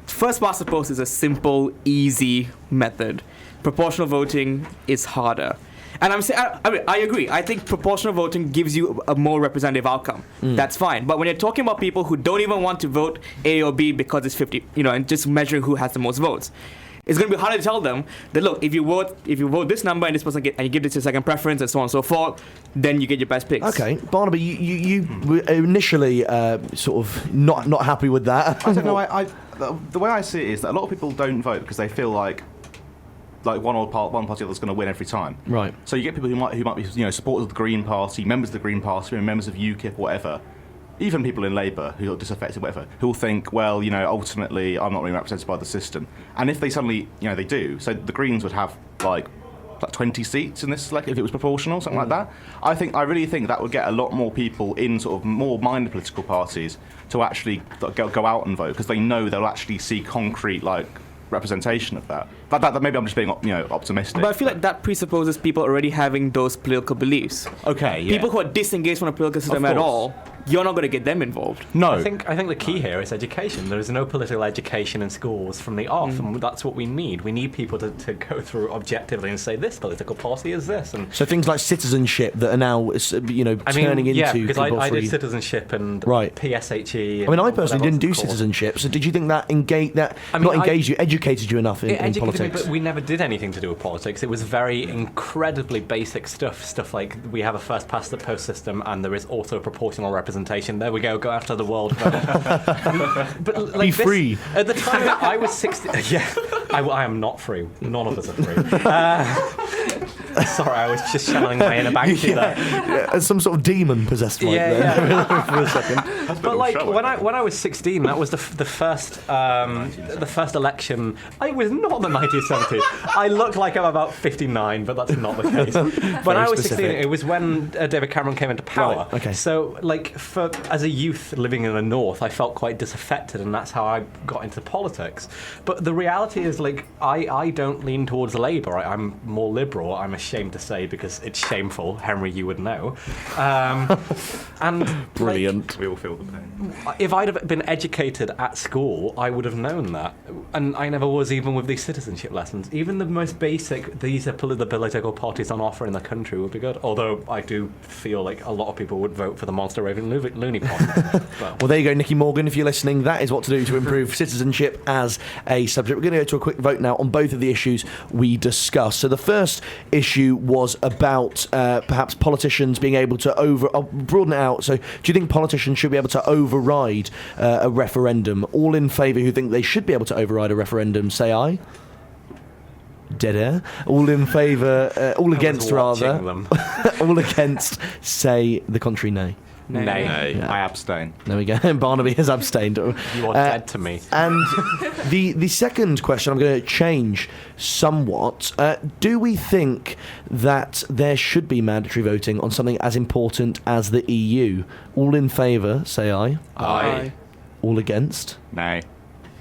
[SPEAKER 8] first past the post is a simple, easy method. Proportional voting is harder. And I agree. I think proportional voting gives you a more representative outcome. That's fine. But when you're talking about people who don't even want to vote A or B because it's 50, and just measuring who has the most votes, it's going to be harder to tell them that, look, if you vote this number and this person and you give this a second preference and so on and so forth, then you get your best picks.
[SPEAKER 2] Okay, Barnaby, you were initially sort of not happy with that.
[SPEAKER 6] I don't know. The way I see it is that a lot of people don't vote because they feel like one party or the other is going to win every time.
[SPEAKER 2] Right.
[SPEAKER 6] So you get people who might be supporters of the Green Party, members of the Green Party, members of UKIP, whatever. Even people in Labour who are disaffected, whatever, who will think, well, ultimately I'm not really represented by the system. And if they suddenly, they do, so the Greens would have like 20 seats in this, if it was proportional, something like that. I really think that would get a lot more people in sort of more minor political parties to actually go out and vote, because they know they'll actually see concrete representation of that. That maybe I'm just being optimistic.
[SPEAKER 8] But I feel like that presupposes people already having those political beliefs.
[SPEAKER 6] Okay, yeah.
[SPEAKER 8] People who are disengaged from the political system at all, you're not going to get them involved.
[SPEAKER 6] No.
[SPEAKER 16] I think the key here is education. There is no political education in schools from the off, and that's what we need. We need people to go through objectively and say, this political policy is this. And
[SPEAKER 2] so things like citizenship that are now, turning into...
[SPEAKER 16] Yeah, because I did citizenship and PSHE.
[SPEAKER 2] I personally didn't do citizenship, so did you think that educated you enough in politics?
[SPEAKER 16] But we never did anything to do with politics. It was very incredibly basic stuff like we have a first past the post system and there is also proportional representation. There we go after the world. But
[SPEAKER 2] be free.
[SPEAKER 16] At the time that I was 16, I am not free. None of us are free. Sorry, I was just channeling my inner Banksy there.
[SPEAKER 2] Some sort of demon possessed for a second.
[SPEAKER 16] But when I was 16, that was the first election. It was not the 1970s. I look like I'm about 59, but that's not the case. When I was 16, it was when David Cameron came into power.
[SPEAKER 2] Right, okay.
[SPEAKER 16] So, as a youth living in the north, I felt quite disaffected, and that's how I got into politics. But the reality is, I don't lean towards Labour. I'm more liberal. I'm ashamed to say, because it's shameful. Henry, you would know. And
[SPEAKER 2] brilliant.
[SPEAKER 6] We all feel the pain.
[SPEAKER 16] If I'd have been educated at school, I would have known that. And I never was, even with these citizenship lessons. Even the most basic, these are the political parties on offer in the country would be good. Although I do feel like a lot of people would vote for the monster raving loony parties.
[SPEAKER 2] Well, there you go, Nicky Morgan. If you're listening, that is what to do to improve citizenship as a subject. We're going to go to a quick vote now on both of the issues we discussed. So the first issue was about perhaps politicians being able to I'll broaden it out. So do you think politicians should be able to override a referendum? All in favour who think they should be able to override a referendum, say aye. Dead air. All in favour, all against rather. All against, say the contrary, nay.
[SPEAKER 16] Nay.
[SPEAKER 6] I abstain.
[SPEAKER 2] There we go. Barnaby has abstained.
[SPEAKER 16] You are dead to me.
[SPEAKER 2] And the second question I'm going to change somewhat. Do we think that there should be mandatory voting on something as important as the EU? All in favour, say aye.
[SPEAKER 6] Aye.
[SPEAKER 2] All against?
[SPEAKER 6] Nay.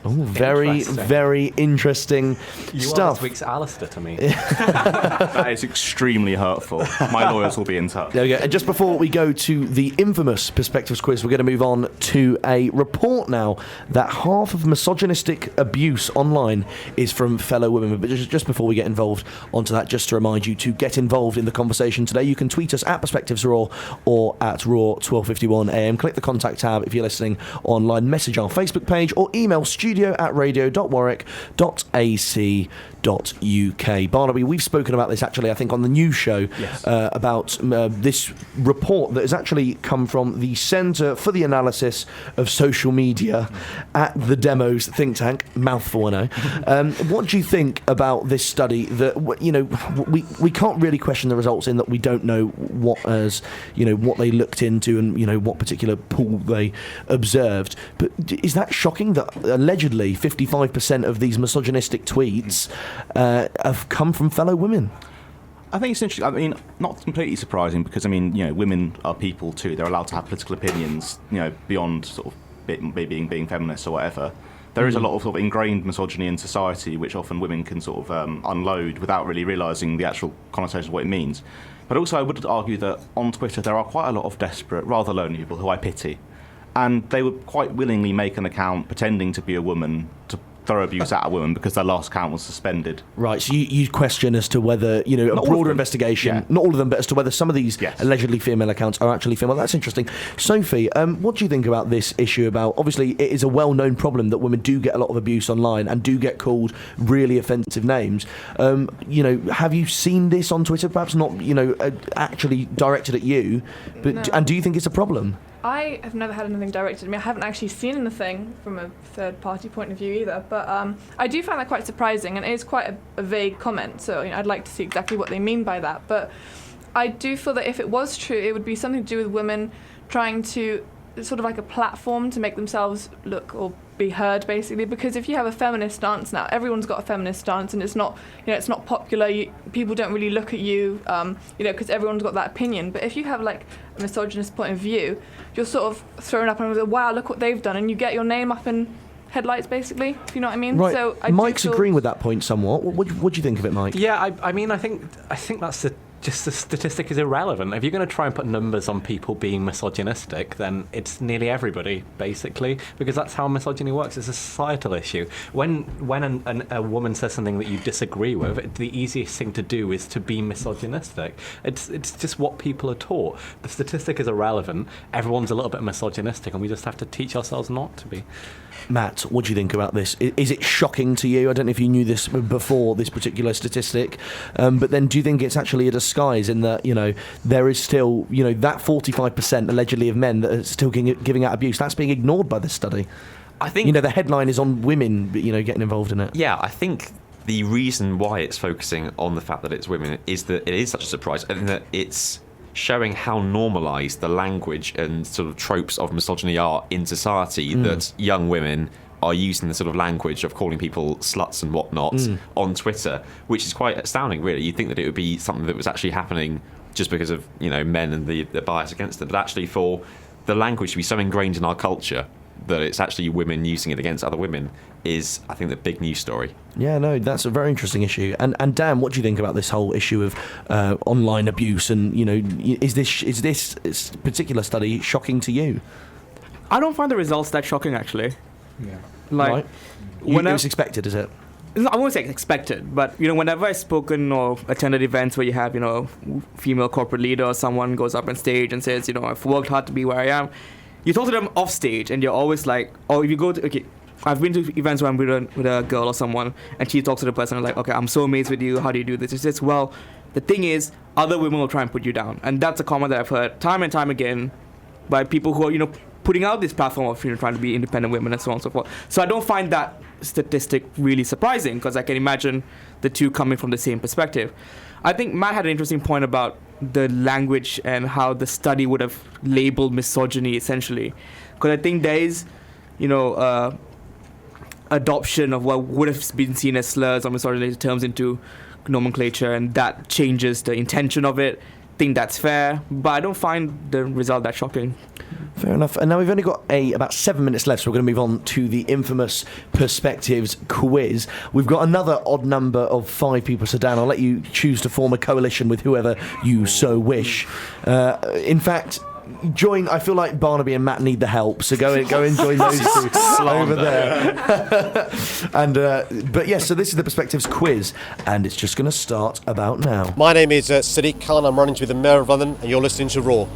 [SPEAKER 2] Oh, very interesting
[SPEAKER 16] You
[SPEAKER 2] stuff.
[SPEAKER 16] are this week's Alistair to me.
[SPEAKER 6] That is extremely hurtful. My lawyers will be in touch.
[SPEAKER 2] There we go. And just before we go to the infamous Perspectives quiz, we're going to move on to a report now that half of misogynistic abuse online is from fellow women. But just before we get involved onto that, just to remind you to get involved in the conversation today, you can tweet us at Perspectives Raw or at Raw 1251 AM. Click the contact tab if you're listening online, message our Facebook page, or email studio@radio.warwick.ac.uk. Barnaby, we've spoken about this actually, I think, on the news show, about this report that has actually come from the Centre for the Analysis of Social Media at the Demos think tank. Mouthful, I know. What do you think about this study? That we can't really question the results in that we don't know what they looked into and what particular pool they observed. But is that shocking that allegedly 55% of these misogynistic tweets have come from fellow women?
[SPEAKER 6] I think it's interesting. I mean, not completely surprising because, women are people too. They're allowed to have political opinions, beyond sort of being feminists or whatever. There is a lot of sort of ingrained misogyny in society, which often women can sort of unload without really realising the actual connotation of what it means. But also, I would argue that on Twitter there are quite a lot of desperate, rather lonely people who I pity. And they would quite willingly make an account pretending to be a woman to throw abuse at a woman because their last account was suspended.
[SPEAKER 2] Right, so you question as to whether, a broader investigation, not all of them, but as to whether some of these allegedly female accounts are actually female. That's interesting. Sophie, what do you think about this issue about, obviously it is a well-known problem that women do get a lot of abuse online and do get called really offensive names. Have you seen this on Twitter? Perhaps not, actually directed at you, but
[SPEAKER 10] No.
[SPEAKER 2] and do you think it's a problem?
[SPEAKER 10] I have never had anything directed at me. I haven't actually seen anything from a third-party point of view either, but I do find that quite surprising, and it is quite a vague comment, so I'd like to see exactly what they mean by that. But I do feel that if it was true, it would be something to do with women trying to, sort of like a platform to make themselves look or be heard, basically, because if you have a feminist stance now, everyone's got a feminist stance, and it's not popular. People don't really look at you, because everyone's got that opinion. But if you have like a misogynist point of view, you're sort of thrown up and wow, look what they've done, and you get your name up in headlights, basically. If you know what I mean?
[SPEAKER 2] Right.
[SPEAKER 10] So
[SPEAKER 2] Mike's agreeing with that point somewhat. What do you think of it, Mike?
[SPEAKER 16] Yeah, I think that's just the statistic is irrelevant. If you're going to try and put numbers on people being misogynistic, then it's nearly everybody, basically, because that's how misogyny works. It's a societal issue. When a woman says something that you disagree with, the easiest thing to do is to be misogynistic. It's just what people are taught. The statistic is irrelevant. Everyone's a little bit misogynistic, and we just have to teach ourselves not to be.
[SPEAKER 2] Matt, what do you think about this? Is it shocking to you? I don't know if you knew this before, this particular statistic, but then do you think it's actually a disguise in that, there is still, that 45% allegedly of men that are still giving out abuse, that's being ignored by this study?
[SPEAKER 14] I think...
[SPEAKER 2] the headline is on women, getting involved in it.
[SPEAKER 14] Yeah, I think the reason why it's focusing on the fact that it's women is that it is such a surprise, and that it's showing how normalised the language and sort of tropes of misogyny are in society, that young women are using the sort of language of calling people sluts and whatnot on Twitter, which is quite astounding, really. You'd think that it would be something that was actually happening just because of, men and the bias against them, but actually for the language to be so ingrained in our culture that it's actually women using it against other women is, I think, the big news story.
[SPEAKER 2] Yeah, no, that's a very interesting issue. And Dan, what do you think about this whole issue of online abuse? And is this particular study shocking to you?
[SPEAKER 15] I don't find the results that shocking, actually.
[SPEAKER 2] Yeah. Right. It was expected, is it?
[SPEAKER 15] I won't say expected, but whenever I've spoken or attended events where you have female corporate leader or someone goes up on stage and says I've worked hard to be where I am, you talk to them off stage and you're always like, if you go to I've been to events where I'm with a girl or someone and she talks to the person like, okay, I'm so amazed with you, how do you do this? She says, well, the thing is, other women will try and put you down, and that's a comment that I've heard time and time again by people who are putting out this platform of trying to be independent women and so on and so forth. So I don't find that statistic really surprising, because I can imagine the two coming from the same perspective. I think Matt had an interesting point about the language and how the study would have labeled misogyny essentially, because I think there is, adoption of what would have been seen as slurs or misogynistic terms into nomenclature, and that changes the intention of it. I think that's fair, but I don't find the result that shocking.
[SPEAKER 2] Fair enough. And now we've only got about 7 minutes left, so we're going to move on to the infamous Perspectives quiz. We've got another odd number of 5 people, so Dan, I'll let you choose to form a coalition with whoever you so wish. In fact, I feel like Barnaby and Matt need the help, so go and join those two over there. But yes, so this is the Perspectives quiz, and it's just going to start about now.
[SPEAKER 17] My name is Sadiq Khan. I'm running to be the Mayor of London, and you're listening to Raw.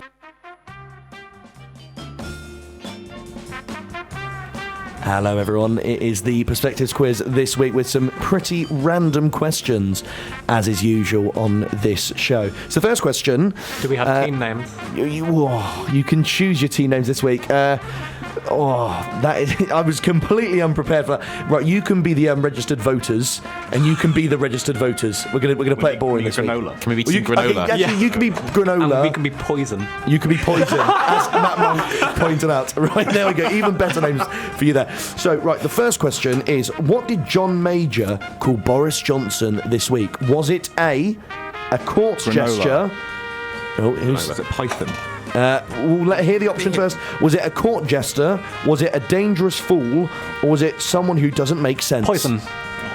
[SPEAKER 2] Hello everyone, it is the Perspectives quiz this week with some pretty random questions, as is usual on this show. So first question...
[SPEAKER 16] Do we have team names?
[SPEAKER 2] You can choose your team names this week. I was completely unprepared for that. Right, you can be the registered voters, and you can be the registered voters. We're gonna play it boring this week.
[SPEAKER 6] Granola.
[SPEAKER 14] Can we be team granola?
[SPEAKER 2] Okay, you can be granola.
[SPEAKER 16] And we can be poison.
[SPEAKER 2] You can be poison, as Matt Monk pointed out. Right, there we go. Even better names for you there. So, right, the first question is, what did John Major call Boris Johnson this week? Was it A, a court gesture?
[SPEAKER 6] Was it Python?
[SPEAKER 2] We'll hear the options first. Was it a court jester? Was it a dangerous fool? Or was it someone who doesn't make sense?
[SPEAKER 16] Poison.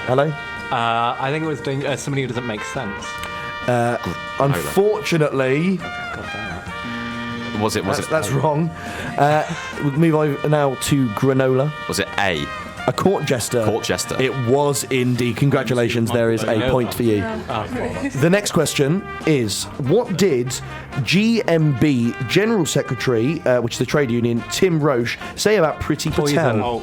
[SPEAKER 2] Hello?
[SPEAKER 16] I think it was somebody who doesn't make sense.
[SPEAKER 2] Unfortunately...
[SPEAKER 14] Was it?
[SPEAKER 2] That's wrong. We'll move over now to granola.
[SPEAKER 14] Was it A?
[SPEAKER 2] A court jester.
[SPEAKER 14] Court jester.
[SPEAKER 2] It was indeed. Congratulations, there is a point for you. The next question is, what did GMB General Secretary, which is the trade union, Tim Roche, say about Priti Patel?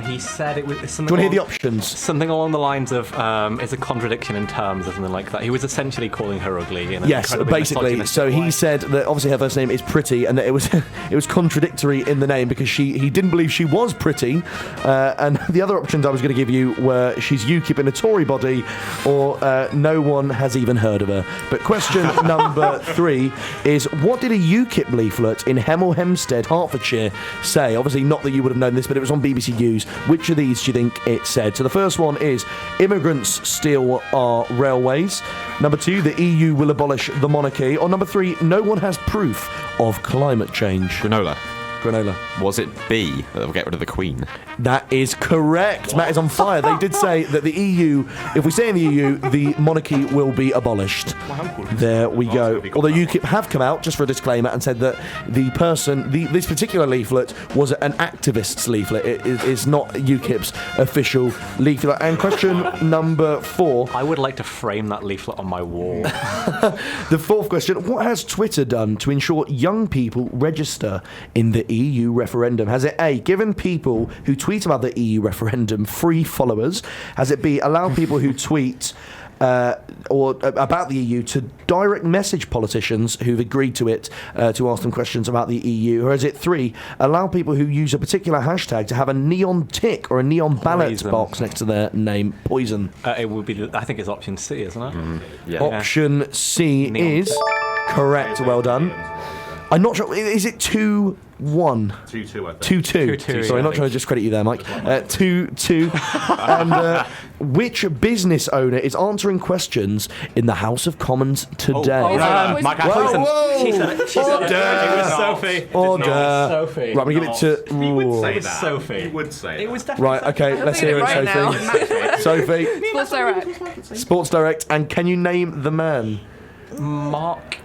[SPEAKER 16] He said it was something.
[SPEAKER 2] Do you want to hear the options?
[SPEAKER 16] Something along the lines of it's a contradiction in terms or something like that. He was essentially calling her ugly.
[SPEAKER 2] Yes, basically. So he said that obviously her first name is Priti, and that it was contradictory in the name because he didn't believe she was pretty. And the other options I was going to give you were she's UKIP in a Tory body, or no one has even heard of her. But question number 3 is, what did a UKIP leaflet in Hemel Hempstead, Hertfordshire say? Obviously not that you would have known this, but it was on BBC News. Which of these do you think it said? So the first one is, immigrants steal our railways. Number 2, the EU will abolish the monarchy. Or number 3, no one has proof of climate change.
[SPEAKER 14] Granola.
[SPEAKER 2] Was
[SPEAKER 14] it B, that they'll get rid of the Queen?
[SPEAKER 2] That is correct. Matt is on fire. They did say that the EU, if we stay in the EU, the monarchy will be abolished. There we go. Although UKIP have come out, just for a disclaimer, and said that this particular leaflet was an activist's leaflet. It is not UKIP's official leaflet. And question number 4.
[SPEAKER 16] I would like to frame that leaflet on my wall.
[SPEAKER 2] The fourth question, what has Twitter done to ensure young people register in the EU referendum? Has it A, given people who tweet about the EU referendum free followers? Has it B, allow people who tweet or about the EU to direct message politicians who've agreed to it to ask them questions about the EU? Or is it 3, allow people who use a particular hashtag to have a neon tick or a neon ballot box next to their name? Poison.
[SPEAKER 16] It would be. I think it's option C, isn't it?
[SPEAKER 14] Yeah.
[SPEAKER 2] Option C neon is correct. Well done. I'm not sure. Is it 2-1?
[SPEAKER 6] 2-2, I think.
[SPEAKER 2] 2-2. Sorry, I'm not trying to discredit you there, Mike. 2-2. And which business owner is answering questions in the House of Commons today?
[SPEAKER 6] Mike Ashton.
[SPEAKER 2] She
[SPEAKER 16] said it. It was Sophie.
[SPEAKER 2] Sophie. Right, I'm going to give it to...
[SPEAKER 6] He would say that.
[SPEAKER 16] Sophie.
[SPEAKER 6] He would say
[SPEAKER 16] it was
[SPEAKER 6] that.
[SPEAKER 2] Right, okay, let's hear it, Sophie. Sophie.
[SPEAKER 10] Sports Direct.
[SPEAKER 2] Sports Direct. And can you name the man?
[SPEAKER 16] Mark.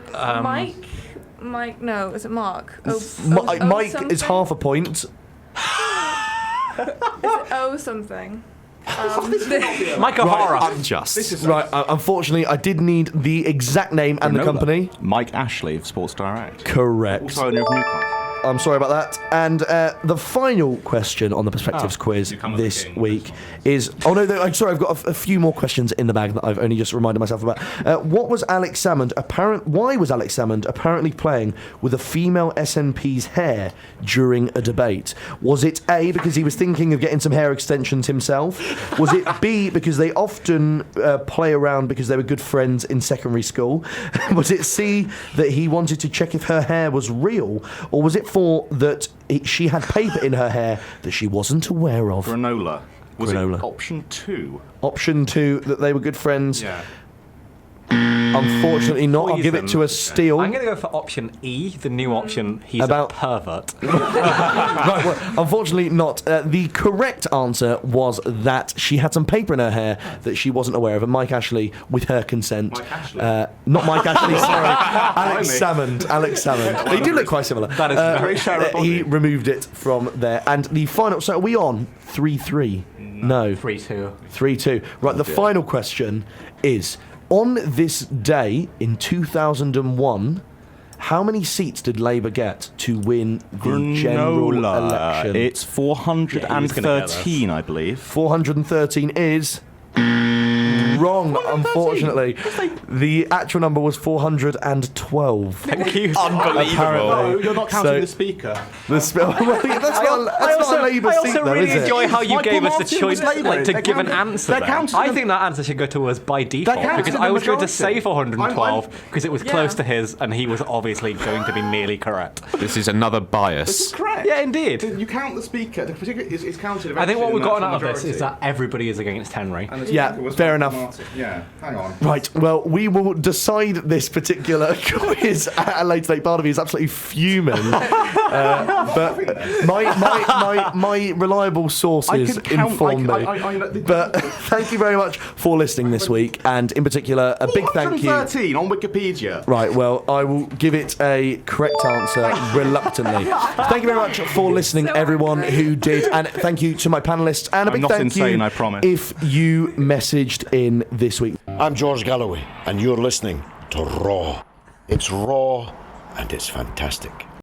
[SPEAKER 10] Mike, no, is it Mark?
[SPEAKER 2] Mike is half a point.
[SPEAKER 10] Is it something?
[SPEAKER 16] Mike O'Hara.
[SPEAKER 14] Unjust.
[SPEAKER 2] Right, unfortunately, I did need the exact name and the company.
[SPEAKER 6] Mike Ashley of Sports Direct.
[SPEAKER 2] Correct.
[SPEAKER 6] Also owner of Newcastle.
[SPEAKER 2] I'm sorry about that. And the final question on the Perspectives quiz this week is... Oh, no, I'm sorry, I've got a few more questions in the bag that I've only just reminded myself about. Why was Alex Salmond apparently playing with a female SNP's hair during a debate? Was it A, because he was thinking of getting some hair extensions himself? Was it B, because they often play around because they were good friends in secondary school? Was it C, that he wanted to check if her hair was real? Or was it 4, that she had paper in her hair that she wasn't aware of?
[SPEAKER 6] Granola. Was
[SPEAKER 2] Granola.
[SPEAKER 6] it option 2?
[SPEAKER 2] Option 2, that they were good friends.
[SPEAKER 6] Yeah.
[SPEAKER 2] Unfortunately not. I'll give it to a steal.
[SPEAKER 16] I'm going to go for option E, the new option. He's
[SPEAKER 2] About-
[SPEAKER 16] a pervert.
[SPEAKER 2] Right, well, unfortunately not. The correct answer was that she had some paper in her hair that she wasn't aware of, and Mike Ashley, with her consent...
[SPEAKER 6] Mike Ashley?
[SPEAKER 2] Not Mike Ashley, sorry. Alex Salmond. They do look quite similar.
[SPEAKER 16] That is very shareable.
[SPEAKER 2] He removed it from there. And the final... So are we on 3-3? No.
[SPEAKER 16] 3-2.
[SPEAKER 2] 3-2. Right, the final question is... On this day in 2001, how many seats did Labour get to win the general election?
[SPEAKER 6] It's 413, I believe.
[SPEAKER 2] 413 is... wrong, unfortunately. The actual number was 412.
[SPEAKER 16] Thank you.
[SPEAKER 2] Apparently.
[SPEAKER 6] You're not counting
[SPEAKER 2] So-
[SPEAKER 6] the speaker.
[SPEAKER 2] That's not a Labour seat, though,
[SPEAKER 16] really
[SPEAKER 2] is it?
[SPEAKER 16] enjoy how you
[SPEAKER 6] Michael
[SPEAKER 16] gave us the
[SPEAKER 6] Martin
[SPEAKER 16] choice
[SPEAKER 6] was Labour.
[SPEAKER 16] to
[SPEAKER 6] They're
[SPEAKER 16] give an
[SPEAKER 6] counting-
[SPEAKER 16] answer.
[SPEAKER 6] they're
[SPEAKER 16] Then.
[SPEAKER 6] counting
[SPEAKER 16] I
[SPEAKER 6] the-
[SPEAKER 16] think that answer should go to us by default
[SPEAKER 6] counting
[SPEAKER 16] because
[SPEAKER 6] the
[SPEAKER 16] I was going to
[SPEAKER 6] majority.
[SPEAKER 16] say 412 because it was
[SPEAKER 6] Yeah.
[SPEAKER 16] close to his and he was obviously going to be nearly correct.
[SPEAKER 14] This is another
[SPEAKER 6] This is
[SPEAKER 14] bias.
[SPEAKER 6] correct.
[SPEAKER 16] Yeah, indeed.
[SPEAKER 6] You count the speaker. The particular is counted.
[SPEAKER 16] I think what we've gotten
[SPEAKER 6] gotten
[SPEAKER 16] out of this is that everybody is against Henry.
[SPEAKER 2] Yeah, fair enough.
[SPEAKER 6] Yeah, hang on.
[SPEAKER 2] Right, well, we will decide this particular quiz at a later date. Barnaby is absolutely fuming. But my reliable sources inform me. But thank you very much for listening this week, and in particular, a big thank you.
[SPEAKER 6] 413 on Wikipedia.
[SPEAKER 2] Right, well, I will give it a correct answer reluctantly. Thank you very much for listening, everyone who did, and thank you to my panelists, and a
[SPEAKER 6] I'm
[SPEAKER 2] big
[SPEAKER 6] not
[SPEAKER 2] thank
[SPEAKER 6] insane,
[SPEAKER 2] you
[SPEAKER 6] I promise.
[SPEAKER 2] if you messaged in this week.
[SPEAKER 18] I'm George Galloway, and you're listening to Raw. It's raw, and it's fantastic.